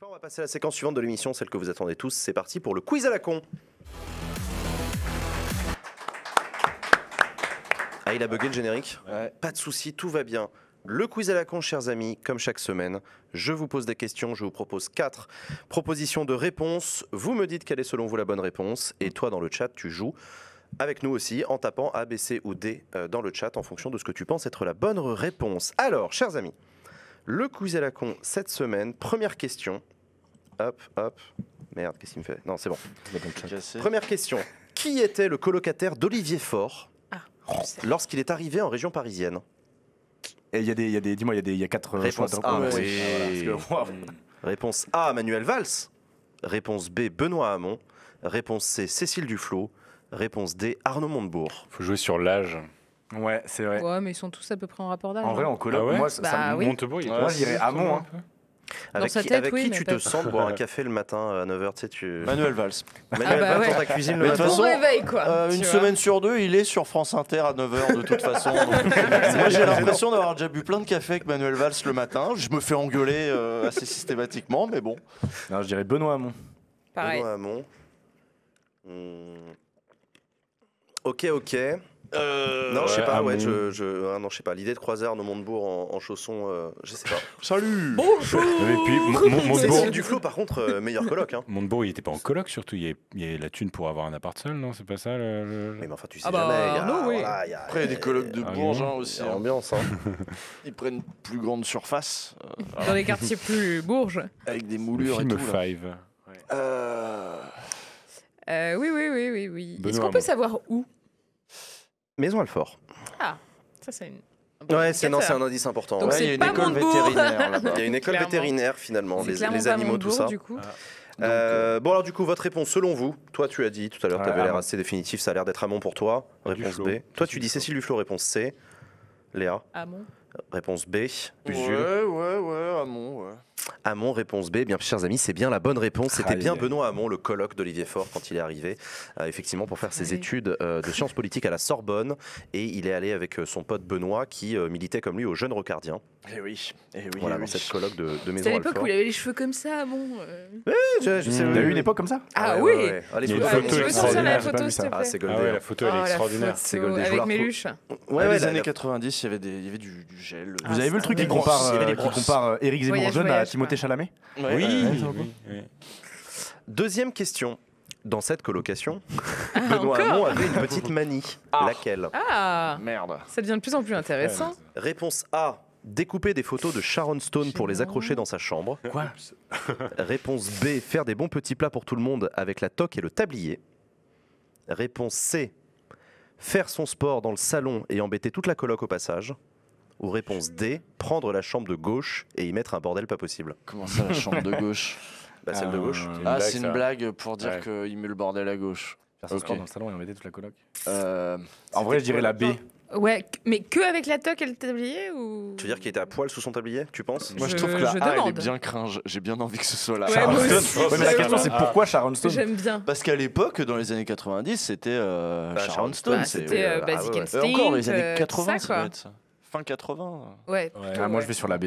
bouge pas, on va passer à la séquence suivante de l'émission, celle que vous attendez tous. C'est parti pour le quiz à la con. Ah, il a bugué le générique. Ouais. Pas de souci, tout va bien. Le quiz à la con, chers amis, comme chaque semaine, je vous pose des questions, je vous propose 4 propositions de réponses. Vous me dites quelle est selon vous la bonne réponse. Et toi, dans le chat, tu joues avec nous aussi en tapant A, B, C ou D dans le chat en fonction de ce que tu penses être la bonne réponse. Alors, chers amis, le quiz à la con cette semaine, première question. Hop, hop. Merde, qu'est-ce qu'il me fait? Non, c'est bon. Première question. Qui était le colocataire d'Olivier Faure lorsqu'il est arrivé en région parisienne? Et il y a des, dis-moi, il y a 4 Réponse choix. A, Ouais, oui. voilà, Réponse A, Manuel Valls. Réponse B, Benoît Hamon. Réponse C, Cécile Duflot. Réponse D, Arnaud Montebourg. Faut jouer sur l'âge. ouais, c'est vrai. Ouais, mais ils sont tous à peu près en rapport d'âge. En vrai, hein. en coloc, Ah ouais moi, ça Bah oui. Montebourg, il est Ouais, pas je dirais Hamon, hein. Avec sa qui, tête, avec oui, qui mais tu pas- te sens de boire un café le matin à 9h, tu sais, tu... Manuel Valls. Manuel bah Valls ouais. dans ta cuisine le Mais de toute matin. façon, Bon réveil, quoi. Une tu vois. semaine sur deux, il est sur France Inter à 9h de toute façon. Moi j'ai l'impression d'avoir déjà bu plein de café avec Manuel Valls le matin. Je me fais engueuler assez systématiquement, mais bon. Non, je dirais Benoît Hamon. Pareil. Benoît Hamon. Ok. Non, je sais ouais, pas, ouais, Hamon. non, je sais pas. L'idée de croiser Arnaud Montebourg en chaussons, je sais pas. Salut. Bonjour. Et puis Montebourg, Cécile Duflot, par contre, meilleur coloc, hein. Montebourg, il était pas en coloc surtout. Il y a la thune pour avoir un appart seul, non? C'est pas ça Mais enfin, tu sais Ah bah, jamais. Il y a, Arnaud, oui. voilà, il y a, Après, il y a des colocs de Ah, Bourges non. aussi. il y a ambiance, hein. Ils prennent une plus grande surface Dans les quartiers plus bourges. avec des Le moulures et film tout. là. Five. Oui. Est-ce Benoît qu'on peut Hamon. savoir où? Maison Alfort. Ah, ça c'est une. Ouais, c'est un indicateur. indice important. Donc Ouais, Ouais, il y a c'est une pas école Montebourg. vétérinaire là-bas. il y a une école Clairement. vétérinaire finalement, C'est les clairement pas animaux, tout Montebourg, ça. du coup. Bon alors du coup, votre réponse selon vous, toi tu as dit tout à l'heure, Ouais, tu avais l'air Hamon. assez définitif, ça a l'air d'être Hamon pour toi. Réponse Duflot. B. Toi tu Cécile dis Cécile Duflot, réponse C. Léa, Ah bon? réponse B. Jules, Ouais, Hamon, ouais. Hamon, réponse B. Bien, chers amis, c'est bien la bonne réponse. C'était bien Aïe. Benoît Hamon, le colloque d'Olivier Faure, quand il est arrivé, effectivement, pour faire ses Oui. études de sciences politiques à la Sorbonne. Et il est allé avec son pote Benoît, qui militait comme lui aux Jeunes Rocardiens. Eh oui. Voilà, eh dans oui. cette colloque de Maison C'était à l'époque Alfort. où il avait les cheveux comme ça, bon. Je sais, Il y a eu une époque comme ça? Ah ouais, oui. ouais, ouais. Ah, les Il y a photos une Ouais, photo je veux extraordinaires. sortir la j'ai pas photo, vu s'il ça. te plaît. Ah, c'est Ah goldé. ouais, la photo elle Oh, est la extraordinaire. photo C'est goldé. Je vous avec la Méluche. Ouais, les ouais, années la- 90, il y avait du gel. Ah, Vous avez vu le truc ça, qui oui. compare, Il y avait des brosses. Éric Zemmour Voyage, jeune à voyage, Timothée quoi. Chalamet? Oui, Ouais. oui. Deuxième question. Dans cette colocation, Ah, Benoît Hamon encore? avait une petite manie. Laquelle? Ah, Merde. ça devient de plus en plus intéressant. Réponse A. Découper des photos de Sharon Stone pour les accrocher dans sa chambre. Quoi? Réponse B. Faire des bons petits plats pour tout le monde avec la toque et le tablier. Réponse C. Faire son sport dans le salon et embêter toute la coloc au passage. Ou réponse D. Prendre la chambre de gauche et y mettre un bordel pas possible. Comment ça, la chambre de gauche? Bah, celle de gauche. Une Ah, blague, c'est une ça. blague pour dire Ouais. qu'il met le bordel à gauche. Faire son Ok. sport dans le salon et embêter toute la coloc. En En vrai, je dirais la B. Ouais, mais que avec la toque et le tablier ou. Tu veux dire qu'il était à poil sous son tablier, tu penses? Moi, je Je- trouve que la je A, elle est demande. bien cringe. J'ai bien envie que ce soit la Ouais, Sharon moi Stone. aussi. Ouais, mais la question, c'est Ah. pourquoi Sharon Stone? J'aime bien. Parce qu'à l'époque, dans les années 90, c'était Sharon Stone. Bah, c'est- c'était ah Basic ouais. Instinct. Encore les années 80, ça, ça quoi. doit être ça. Fin 80. Ouais. Ouais. plutôt, Ah, moi, ouais. je vais sur la B.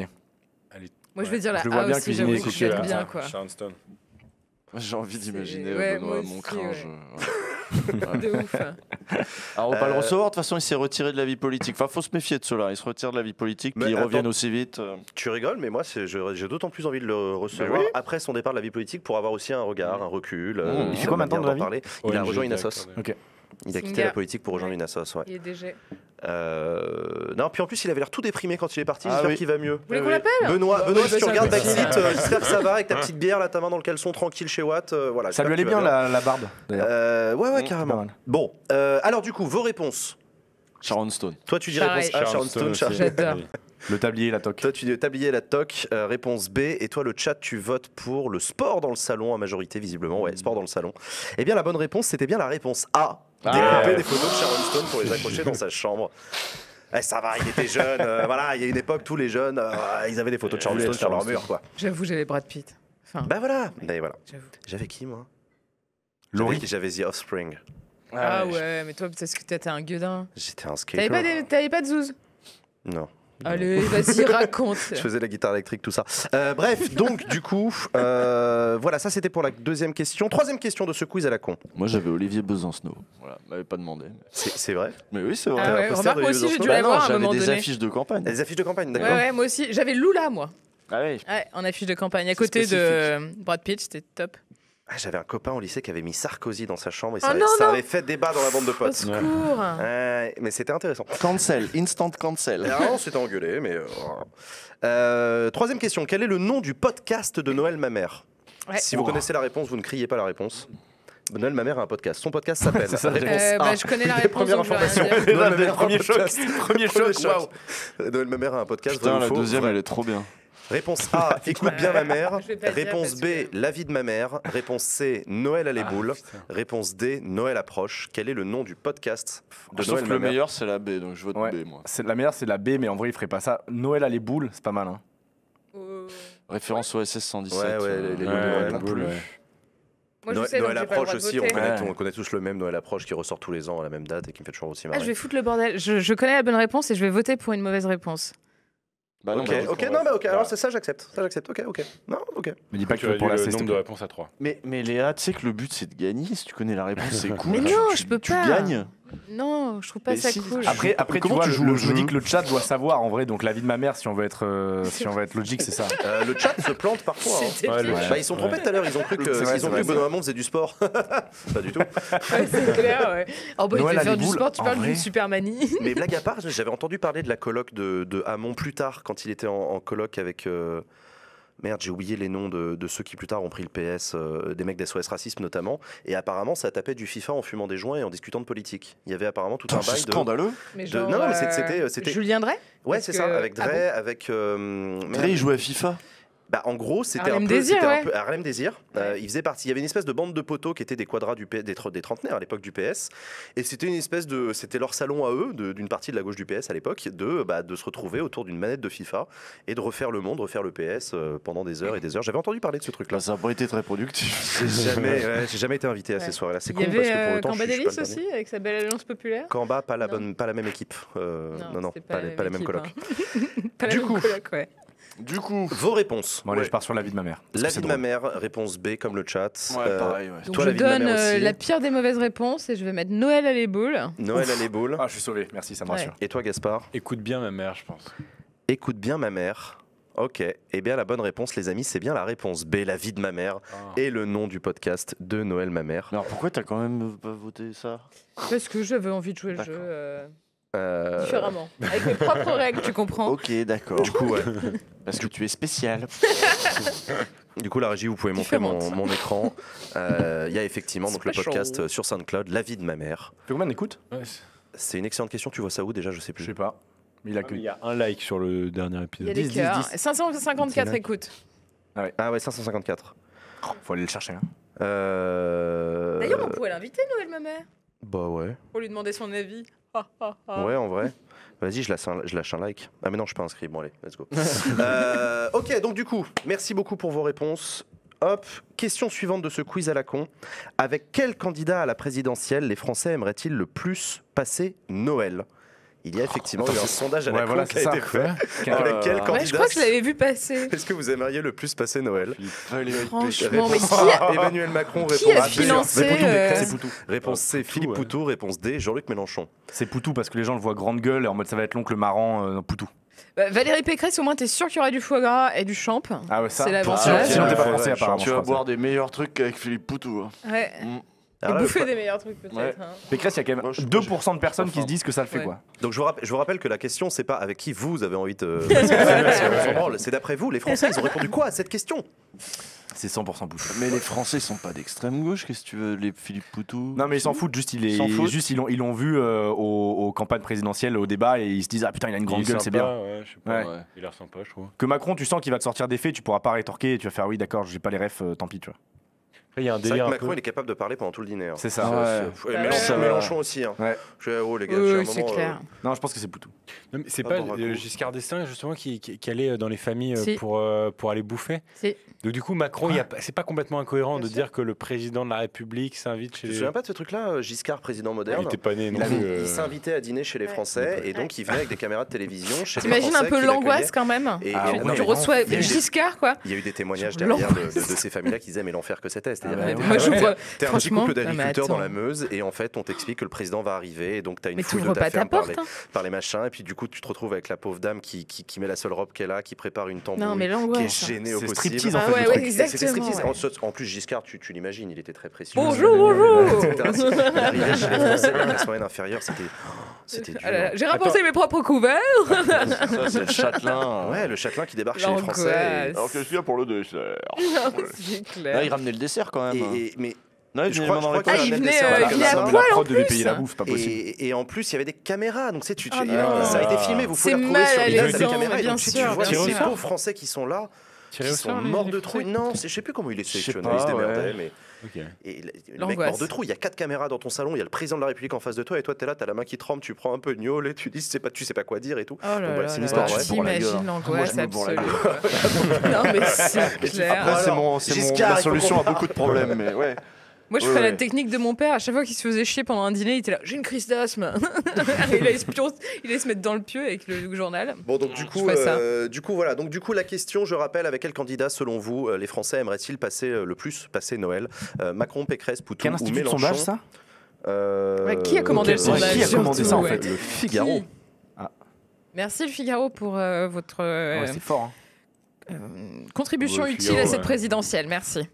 Moi, je vais dire la Je le vois A bien aussi, cuisiner j'avoue les que cookies, j'aime là. bien, quoi. Sharon Stone. J'ai envie d'imaginer Ouais, Benoît moi mon aussi, cringe. De ouf. Alors, on va pas le recevoir. De toute façon, il s'est retiré de la vie politique. Enfin, faut se méfier de cela. Il se retire de la vie politique, puis Mais ils attends. reviennent aussi vite. Tu rigoles, mais moi j'ai d'autant plus envie de le recevoir oui. après son départ de la vie politique pour avoir aussi un regard, un recul. Il fait quoi maintenant de la vie? parler. Il a ONG, rejoint une directeur assos. de- Ok. Il a quitté Singer. la politique pour rejoindre Ouais. une assos, ouais. Il est DG. Non, puis en plus, il avait l'air tout déprimé quand il est parti. Ah J'espère oui. qu'il va mieux. Vous voulez qu'on l'appelle? Benoît, Oui, si tu ça regardes va, ça Backseat, va. j'espère que ça va avec ta petite bière, là, ta main dans le caleçon, tranquille chez Watt. Voilà, Ça j'espère lui allait qu'il va bien la barbe, d'ailleurs. Ouais, Mmh, carrément. pas mal. Bon, alors du coup, vos réponses. Sharon Stone. Toi, tu dis Pareil. réponse A, Sharon Stone. aussi. J'adore. Oui. Le tablier, la toque. Toi, tu dis tablier la toque, réponse B. Et toi, le chat, tu votes pour le sport dans le salon, à majorité, visiblement. Ouais, sport dans le salon. Eh bien, la bonne réponse, c'était bien la réponse A. Découper des photos de Sharon Stone pour les accrocher dans sa chambre. Eh, ça va, il était jeune. Voilà, il y a une époque, tous les jeunes, ils avaient des photos de Sharon Stone sur leur mur, quoi. J'avoue, j'avais Brad Pitt. Enfin, Bah voilà. Mais voilà. j'avoue. J'avais qui, moi? Laurie. J'avais The Offspring. Ah ouais, mais toi, parce que t'étais un gueudin. J'étais un T'avais skater. pas de zouze? Non. Allez, vas-y, raconte. Je faisais la guitare électrique, tout ça. Bref, donc du coup, voilà, ça c'était pour la deuxième question. Troisième question de ce quiz à la con. Moi, j'avais Olivier Besancenot. Voilà, m'avait pas demandé. C'est vrai? Mais oui, c'est vrai. Ah ouais, poster remarque, de moi aussi, j'ai dû Bah la non, voir à un j'avais moment des donné. affiches de campagne. Les affiches de campagne, Ouais, d'accord. ouais, moi aussi. J'avais Lula, moi. Ah oui. Ouais, en affiche de campagne, à C'est côté de spécifique. Brad Pitt, c'était top. Ah, j'avais un copain au lycée qui avait mis Sarkozy dans sa chambre et Oh ça, non, ça non. avait fait débat dans la bande de Au potes. secours. Mais c'était intéressant. Cancel, instant cancel. Alors, on s'était engueulé, mais. Troisième question. Quel est le nom du podcast de Noël ma mère? Ouais. Si vous connaissez la réponse, vous ne criez pas la réponse. Noël ma mère a un podcast. Son podcast s'appelle. C'est ça, Réponse Bah, A. je connais la Les réponse. premières donc je vais rien informations. dire. Noël ma mère a un Premier choc. podcast. Premier choc, waouh. Noël ma mère a un podcast. Putain, vrai ou la faux? deuxième, Vrai. elle est trop bien. Réponse A, écoute bien ma mère. Je vais pas le dire Réponse parce B, que- la vie de ma mère. Réponse C, Noël à les boules. putain. Réponse D, Noël approche. Quel est le nom du podcast de Je trouve Noël que ma le mère? meilleur, c'est la B, donc je vote Ouais. B, moi. La meilleure, c'est la B, mais en vrai, il ferait pas ça. Noël à les boules, c'est pas mal. Hein. Référence au SS 117. Ouais, ouais, les Ouais, Noël la approche. boule, ouais. Moi, je Noël, sais, donc Noël j'ai pas le approche droit de aussi, on voter. connaît, Ouais. on connaît tous le même Noël approche qui ressort tous les ans à la même date et qui me fait toujours aussi Ah, marrer. je vais foutre le bordel. Je connais la bonne réponse et je vais voter pour une mauvaise réponse. Bah non, Ok, bah, ok, non, mais ok, alors c'est ça, j'accepte. Ça, j'accepte, ok, ok. Non, ok. Mais dis pas Tu que as pour dit la le ceste. nombre de réponses à 3. Mais Léa, tu sais que le but, c'est de gagner. Si tu connais la réponse, c'est cool. Mais non, je peux tu pas. gagnes. Non, je trouve pas Mais ça si. cool. Après, tu Comment vois, tu joues au je me dis jeu que le chat doit savoir en vrai, donc la vie de ma mère, si on veut être logique, c'est ça. Le chat se plante parfois. hein. C'était Ouais, pire. le- Bah, ils sont trompés tout à l'heure, ils ont cru que, C'est vrai, ils ont c'est cru vrai, que Benoît Hamon faisait du sport. Pas du tout. Ouais, c'est clair, ouais. Oh, bah, il Noël fait à faire les du boules, sport, tu en parles vrai. d'une supermanie. Mais blague à part, j'avais entendu parler de la coloc de Hamon plus tard, quand il était en coloc avec. Merde, j'ai oublié les noms de ceux qui plus tard ont pris le PS, des mecs d'SOS Racisme notamment. Et apparemment, ça tapait du FIFA en fumant des joints et en discutant de politique. Il y avait apparemment tout un Putain, bail c'est de. scandaleux. Mais Non, non, mais c'était- Julien Drey. Ouais, Parce c'est que- ça, avec Ah Dre, bon avec. merde. Dre, il jouait à FIFA. Bah, en gros, c'était Harlem un peu, Désir, c'était un ouais. peu Harlem Désir. Il faisait partie. Il y avait une espèce de bande de poteaux qui étaient des quadras des trentenaires à l'époque du PS, et c'était une espèce de, c'était leur salon à eux, d'une partie de la gauche du PS à l'époque, de se retrouver autour d'une manette de FIFA et de refaire le monde, refaire le PS pendant des heures et des heures. J'avais entendu parler de ce truc-là. Là, ça n'a pas été très productif. J'ai jamais été invité à ces Ouais. soirées-là. C'est Il con y parce que pour avait autant, je suis Cambadélis pas le dernier. aussi, avec sa belle alliance populaire. Kamba, pas la Non. pas la même équipe. Non, c'était pas la même équipe, coloc. hein. Pas la Du même coup. coloc, ouais. Du coup. Vos réponses. Bon, allez, Ouais. je pars sur la vie de ma mère. parce La que c'est vie de ma drôle. mère, réponse B comme le chat. Ouais, pareil, ouais. Donc Toi, je la vie de ma donne mère aussi. la pire des mauvaises réponses et je vais mettre Noël à les boules. Noël à les boules. Ah, je suis sauvé, merci, ça me Ouais. rassure. Et toi, Gaspard? Écoute bien ma mère, je pense. Écoute bien ma mère. Ok, eh bien la bonne réponse les amis, c'est bien la réponse B, la vie de ma mère, et le nom du podcast de Noël ma mère. Mais alors pourquoi t'as quand même pas voté ça? Parce que j'avais envie de jouer le D'accord. jeu différemment. Avec mes propres règles, tu comprends. Ok, d'accord. Du coup, ouais. Parce que tu es spécial. Du coup, la régie, vous pouvez montrer Différente. mon écran. Il y a effectivement donc, le Special. podcast sur SoundCloud, la vie de ma mère. Fait combien d'écoutes Ouais, C'est une excellente question, tu vois ça où déjà, je sais Je plus. sais pas. Mais il a que. il y a un like sur le dernier Il y a épisode. des 10, cœurs. 10. 554 écoutes. Ah ouais, 554. Faut aller le chercher. Hein. D'ailleurs, on pourrait l'inviter, Noël ma mère, Bah ouais. pour lui demander son avis. Ouais, en vrai. Vas-y, je lâche un like. Ah mais non, je suis pas inscrit. Bon allez, let's go. Ok, donc du coup, merci beaucoup pour vos réponses. Hop, question suivante de ce quiz à la con. Avec quel candidat à la présidentielle les Français aimeraient-ils le plus passer Noël? Il y a effectivement eu un sondage à la Ouais, con voilà, qui a c'est ça. été fait. Quel- Avec quel Ouais, candidat Ouais, je crois que je l'avais vu passer. est-ce que vous aimeriez le plus passer Noël? Franchement, mais Réponse qui a, A, Emmanuel Macron, qui réponse a B, financé Réponse D, C'est Poutou. Réponse C, Philippe ouais. Poutou. Réponse D, Jean-Luc Mélenchon. C'est Poutou parce que les gens le voient grande gueule et en mode ça va être l'oncle marrant Poutou. Valérie Pécresse, au moins, t'es sûr qu'il y aura du foie gras et du champ. Ah ouais, ça. C'est l'avantage. Sinon, sinon, t'es pas Ouais, français ouais, apparemment. Tu je vas crois, boire des meilleurs trucs qu'avec Philippe Poutou. hein. Ouais. Et Alors là, bouffer des meilleurs trucs, peut-être. Ouais. hein. ça. Pécresse, il y a quand même Moi, je- 2% de personnes qui enfin, se disent que ça le fait ouais. quoi. Donc je vous rappelle que la question c'est pas avec qui vous avez envie de parce qu'on s'en branle. C'est d'après vous les Français ils ont répondu quoi à cette question? C'est 100% Poutou. Mais les Français sont pas d'extrême gauche, qu'est-ce que tu veux, les Philippe Poutou? Non mais ils s'en foutent, juste Ils s'en foutent. ils l'ont vu aux campagnes présidentielles, au débat et ils se disent ah putain il a une grande Il est gueule, c'est sympa, bien. Ouais, je sais pas. Ouais. Il a l'air sympa, je trouve. Que Macron tu sens qu'il va te sortir des faits, tu pourras pas rétorquer et tu vas faire oui d'accord j'ai pas les refs, tant pis tu vois. Après, il y a un C'est vrai délire que un Macron, peu. il est capable de parler pendant tout le dîner. Hein. C'est ça. Ouais. Et Ouais. Mélenchon aussi. Hein. Ouais. Je dis, oh les gars, Oui, j'ai un oui, c'est moment, clair. Non, je pense que c'est Poutou. Non, mais c'est Ah, pas bon, raconte. Giscard d'Estaing justement qui allait dans les familles Si. pour aller bouffer. Si. Donc du coup, Macron, c'est pas complètement incohérent Bien de sûr. dire que le président de la République s'invite Tu chez te les... souviens pas de ce truc-là, Giscard, président Il moderne était pas né non Il plus. Il s'invitait à dîner chez les Ouais. Français et donc il venait avec des caméras de télévision chez les T'imagines un Français peu qui l'angoisse l'accueillaient. quand même. Et- Ah, et- ouais, non, Tu mais reçois il y a eu des- Giscard, quoi. Il y a eu des témoignages Sur derrière de l'angoisse. ces familles-là qui disaient mais l'enfer que c'était. C'est-à-dire, Ah ouais. t'es- Moi, je t'es- vois. t'es un petit franchement, couple non, mais d'agriculteurs dans attends. la Meuse et en fait on t'explique que le président va arriver et donc t'as une Mais foule de t'ouvres pas ta ferme par porte. les, par les machins et puis du coup tu te retrouves avec la pauvre dame qui met la seule robe qu'elle a, qui prépare une tambouille, Non, mais qui est l'angoisse. gênée au C'est possible. striptease, en Ah fait, ouais, le ouais, truc. C'était exactement. striptease. ouais. En plus, Giscard, tu l'imagines, il était très précieux. Bonjour, bonjour. Etc. Il arrivait chez les Français avec la moyenne inférieure, c'était dur. Ah là là, j'ai rapporté mes propres couverts. Ça, c'est le châtelain. Ouais, le châtelain qui débarque chez les Français. L'angoisse. Alors qu'est-ce qu'il y a pour le dessert C'est Là, clair. il ramenait le dessert quand même. Mais Non, il je venait crois- les mains dans je les crois poches. Ah, il qu'il venait, Voilà, il comme venait ça. à La poil en prod devait plus. payer la bouffe, pas possible. Et en plus, il y avait des caméras. Donc, tu sais, Ah non. ça a été filmé. Vous pouvez C'est la retrouver sur mal les alléchant, des caméras. mais Et donc, bien tu sûr, vois bien ces sûr. pauvres Français qui sont là, Tiré qui au sont sort, les morts de Français trouille. Non, je sais plus comment il est Je sais sélectionné. pas, Il se démerdait, ouais. mais. Ok. Et le mec L'angoisse. mort de trouille. Il y a 4 caméras dans ton salon. Il y a le président de la République en face de toi. Et toi, t'es là, t'as la main qui tremble. Tu prends un peu de gnôle et tu dis, tu sais pas quoi dire et tout. Oh là Donc, là voilà, c'est une là histoire là, vraie pour la gueule. t'imagines l'angoisse Moi, je me bourre la absolue. Non, mais c'est clair. Après, c'est Alors, Giscard, la il faut solution qu'on à beaucoup de problèmes. Mais ouais. Moi, je Ouais, ferais ouais. la technique de mon père. À chaque fois qu'il se faisait chier pendant un dîner, il était là. J'ai une crise d'asthme. il allait se mettre dans le pieu avec le journal. Bon, donc Je ferais ça. du coup, voilà. Donc du coup, la question, je rappelle, avec quel candidat, selon vous, les Français aimeraient-ils passer Noël Macron, Pécresse, Poutou Quel ou institut de Mélenchon sondage, ça Ouais, qui a commandé le Ouais, sondage qui a commandé surtout, ça, en ouais. fait Le Figaro. Qui Merci le Figaro pour votre Ouais, c'est fort. Hein. contribution Ouais, le utile Figaro, à cette ouais. présidentielle. Merci.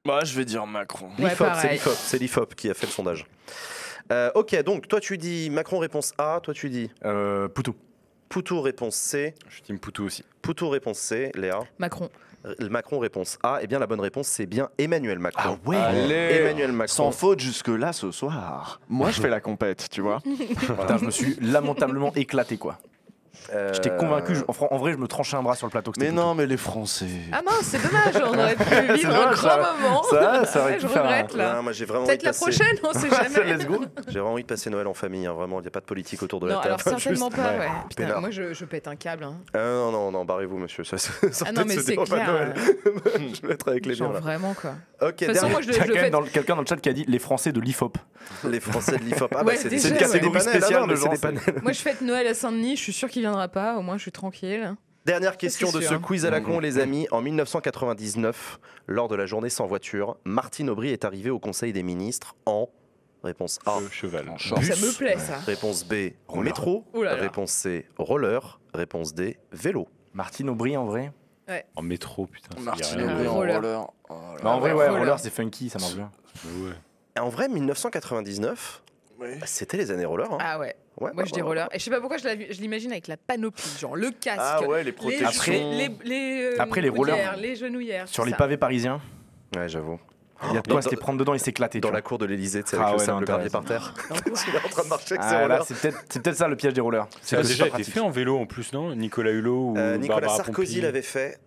Bah, je vais dire Macron. Ouais, L'IFOP, pareil. c'est l'IFOP qui a fait le sondage. Ok, donc toi tu dis Macron réponse A, toi tu dis Poutou. Poutou réponse C, Je suis team Poutou aussi. Poutou réponse C, Léa. Macron. Macron réponse A. Eh bien la bonne réponse c'est bien Emmanuel Macron. ouais. Emmanuel Macron. Sans faute jusque-là ce soir. Moi, je fais la compète, tu vois. Putain, je me suis lamentablement éclaté, quoi. J'étais convaincu. En vrai, je me tranchais un bras sur le plateau. que c'était Mais non, mais les Français. Ah mince, c'est dommage. On aurait pu vivre un dommage, grand ça. moment. Ça aurait Ouais, pu je faire un- regrette là. Non, moi j'ai vraiment Peut-être envie la de passer- prochaine, on sait jamais. Let's go. J'ai vraiment envie de passer Noël en famille, hein, vraiment, il n'y a pas de politique autour de la Non, table. alors certainement Juste- pas, ouais. Putain, Peinard. moi je pète un câble. Hein. Non, barrez-vous, monsieur. Ça, Ah non, mais c'est pas clair. Noël. Je vais être avec les Genre miens, là. vraiment quoi. Ok, De toute façon, dernier- moi je Il y a le fais. quelqu'un dans le chat qui a dit les Français de l'IFOP. les Français de l'IFOP. Ah, Ouais, bah, c'est déjà, une ouais. catégorie C'est des spéciale, spéciales mais de c'est des gens, panels. Moi je fête Noël à Saint-Denis, je suis sûr qu'il viendra pas, au moins je suis tranquille. Dernière question c'est de sûr. ce quiz à la con, les amis. En 1999, lors de la journée sans voiture, Martine Aubry est arrivée au Conseil des ministres en réponse A, Cheval. Ça me plaît ça. réponse B, Roller. métro, Ouh là là. réponse C, roller, réponse D, vélo. Martine Aubry, en vrai. En métro, putain. ça y a Martine rien. Aubry en Roller. roller. Oh là Bah, là. en vrai, ouais, ouais, roller. roller, c'est funky, ça marche bien. Ouais. En vrai, 1999, Ouais. c'était les années roller. Hein. Ah ouais. Ouais, Moi bah, je dis bah, roller. Et je sais pas pourquoi je l'imagine avec la panoplie, genre le casque. Ah ouais, les les, protections. Après, les rollers. coudières, les genouillères. Sur tout les ça. pavés parisiens, Ouais, j'avoue. il y a de Dans- quoi se les prendre dedans et s'éclater. Dans tu la vois. cour de l'Elysée, tu sais, Ah avec le ouais, sable non, t'as gravier raison. par terre. L'angoisse. Il est en train de marcher avec ses Ah, là, rollers. c'est peut-être ça le piège des rollers. C'est Ça a que c'est déjà pas été pratique. fait en vélo en plus, non Nicolas Hulot ou Nicolas Barbara Sarkozy Pompili. l'avait fait.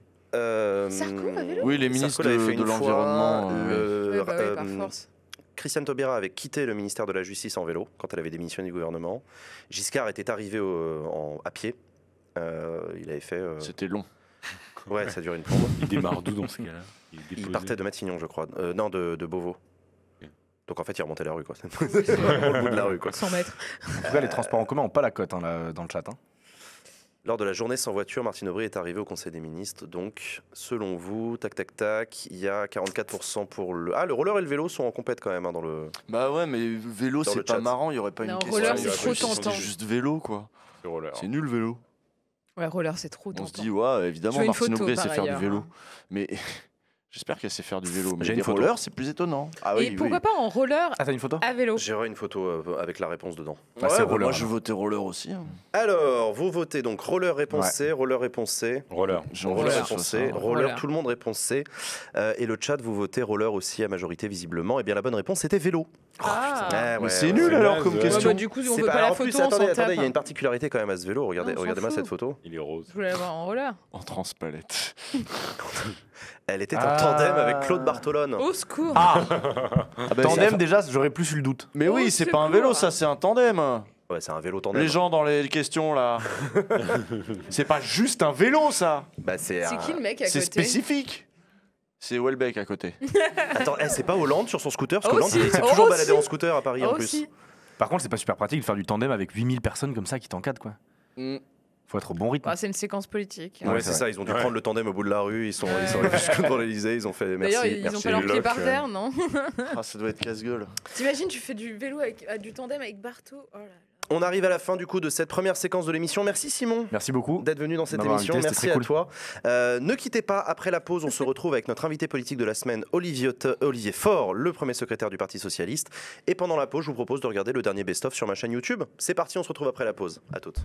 Sarko à vélo Oui, les ministres Sarko l'avait fait de une fois, l'environnement. Ouais, bah oui, par force. Christiane Taubira avait quitté le ministère de la Justice en vélo quand elle avait démissionné du gouvernement. Giscard était arrivé à pied. Il avait fait. C'était long. Ouais, ça dure une plombe. Il démarre d'où dans ce cas-là est Il déposé. partait de Matignon, je crois. Non, de Beauvau. Ok. Donc en fait, il remontait la rue, quoi. C'est vraiment le bout de la rue, quoi. 100 mètres. En tout cas, les transports en commun n'ont pas la cote hein, là, dans le chat. Hein. Lors de la journée sans voiture, Martine Aubry est arrivée au Conseil des ministres. Donc, selon vous, tac, tac, tac, il y a 44% pour le. Ah, le roller et le vélo sont en compète quand même hein, dans le. Bah ouais, mais vélo, Dans c'est le pas chat. marrant, il y aurait pas Non, une roller, question. c'est Il y aurait trop pas une question, tentant. c'est juste vélo, quoi. C'est roller. C'est nul, vélo. Ouais, roller, c'est trop On tentant. se dit, ouais, Je évidemment, veux une Martine photo, Aubry par sait faire du ailleurs, vélo. hein. Mais j'espère qu'elle sait faire du vélo. Mais J'ai une les photo. rollers, c'est plus étonnant. Ah Et pourquoi pas en roller Ah, t'as une photo à vélo? J'aurai une photo avec la réponse dedans. Bah, c'est Ouais, roller, moi, alors. je votais roller aussi. hein. Alors, vous votez donc roller réponse Ouais. C, roller réponse C. Roller. J'en Roller veux réponse ça, C, ça. roller, Roller. tout le monde réponse C. Et le chat, vous votez roller aussi à majorité visiblement. Et bien la bonne réponse c'était vélo. Ah. Ouais, Mais ouais, c'est ouais. nul c'est alors naze, comme ouais. Ouais, question. bah, du coup, on C'est veut pas- pas la en photo, plus, on s'en attendez, tape. il y a une particularité quand même à ce vélo. Regardez, On s'en regardez-moi fout. cette photo. Il est rose. Je voulais l'avoir en roller. En transpalette. Elle était en Ah, tandem avec Claude Bartolone. Au secours. Tandem, déjà, j'aurais plus eu le doute. Mais oui, c'est pas un vélo, ça, c'est un tandem. Ouais, c'est un vélo tandem. Les gens dans les questions là. C'est pas juste un vélo, ça. Bah, C'est qui le mec à côté? C'est spécifique. C'est Welbeck à côté. Attends, c'est pas Hollande sur son scooter? Parce que Aussi. Hollande, il s'est toujours Aussi. baladé en scooter à Paris en plus. Aussi. Par contre, c'est pas super pratique de faire du tandem avec 8000 personnes comme ça qui t'encadrent, quoi. Faut être au bon rythme. Bah, c'est une séquence politique. Ouais, Ouais, c'est c'est ça, ils ont dû prendre le tandem au bout de la rue, ils sont allés jusque devant l'Elysée, ils ont fait merci. D'ailleurs, ils ont merci. pas leurs pieds Loc, par terre, non? Ah, ça doit être casse-gueule. T'imagines, tu fais du vélo avec du tandem avec Barto. Oh là là. On arrive à la fin du coup de cette première séquence de l'émission. Merci Simon Merci beaucoup. d'être venu dans cette M'avoir émission. invité, Merci c'était à très toi. Ne quittez pas, après la pause, on se retrouve avec notre invité politique de la semaine, Olivier Faure, le premier secrétaire du Parti Socialiste. Et pendant la pause, je vous propose de regarder le dernier best-of sur ma chaîne YouTube. C'est parti, on se retrouve après la pause. À toutes.